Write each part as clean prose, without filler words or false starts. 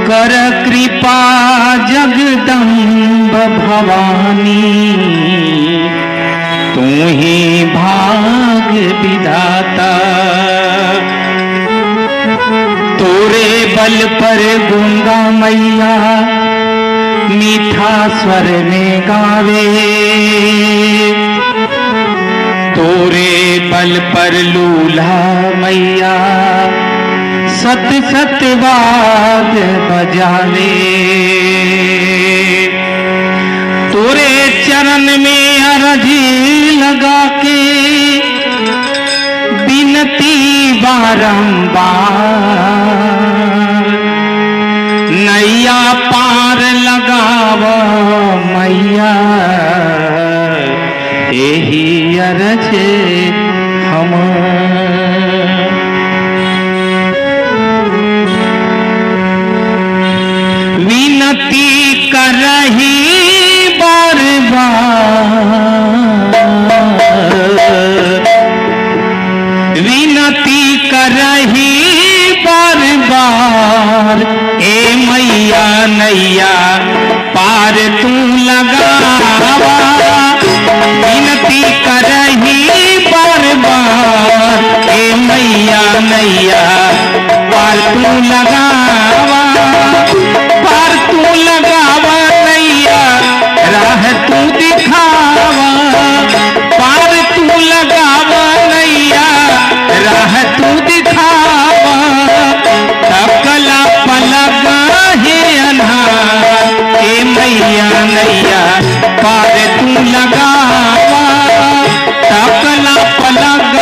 कर कृपा जगदम्ब भवानी, तू ही भाग्य विधाता। तोरे बल पर गूंगा मैया मीठा स्वर में गावे, तोरे बल पर लूल्हा मैया सत सत वाद बजावे। तोरे चरण में अर्जी लगा के बिनती बारंबार, नैया पार लगाव मैया यही अर्ज हम। विनती करही बार बार, विनती करही बार बार, ए मैया नैया पार तू लगावा। विनती करही बार बार, ए मैया नैया पार तू लगावा। पार तू लगावा नैया राह तू दिखावा, पार तू लगावा नैया राह तू दिखावा। सकला पलग है अन्हार, ए मैया नैया पार तू लगावा। सकला पलग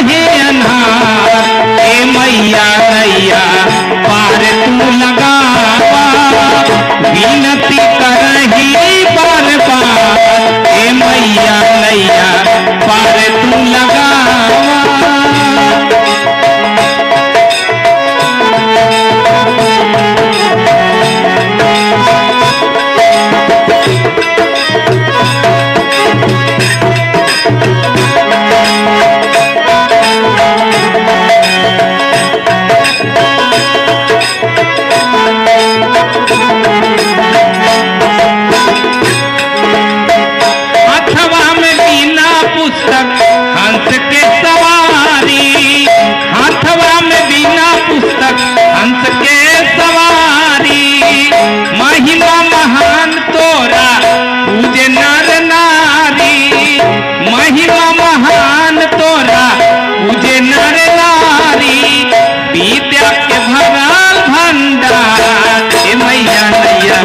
है अन्हार, ए मैया नैया पार तू लगावा। विनती करही बार बार, ए मैया नैया पार तू लगावा। हंस के सवारी, हाथवा में बिना पुस्तक हंस के सवारी। महिमा महान तोरा पूजे नर नारी, महिमा महान तोरा पूजे नर नारी। विद्या के भरल भंडार, ए मैया नैया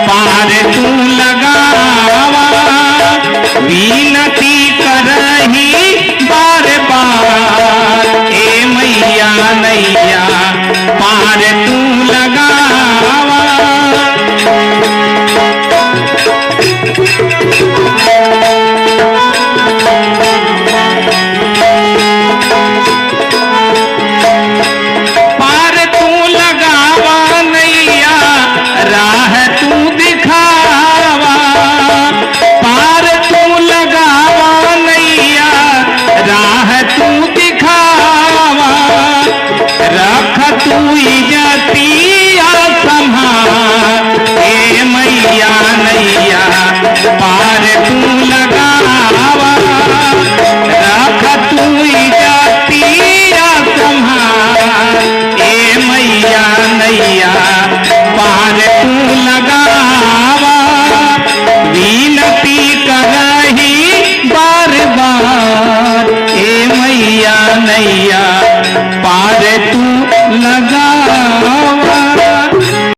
पार तू